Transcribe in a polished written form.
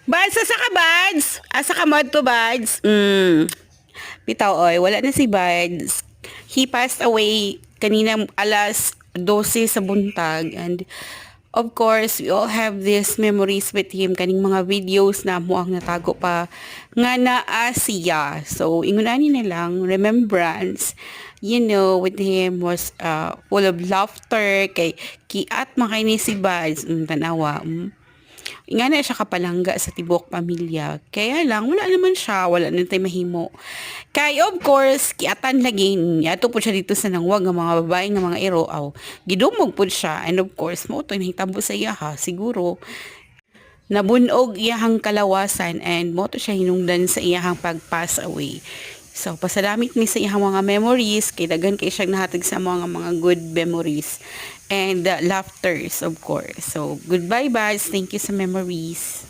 Bads, asa ka, Bads? Asa ka mod to, Bads? Bitaw, oy, wala na si Bads. He passed away kanina alas 12 sa buntag. And of course, we all have these memories with him. Kaning mga videos na mo ang natago pa nga naa siya. So, ingunani na lang, remembrance, with him was full of laughter. Kay kiat makay ni si Bads. Tanawa. Nga na siya kapalangga sa tibok pamilya. Kaya lang, wala naman siya. Wala na tayo mahimo. Kay, of course, kiatan lagi. Ato po siya dito sa nangwag ng mga babae, ng mga ero. Gidumog po siya. And of course, mo ito, nahitabo sa iya ha. Siguro, nabunog iyahang kalawasan and mo to siya hinungdan sa iyahang pag-pass away. So, pasalamit mi sa iyang mga memories, kay dagan kay siyang nahatag sa mga good memories and laughters, of course. So, goodbye, Baz. Thank you sa memories.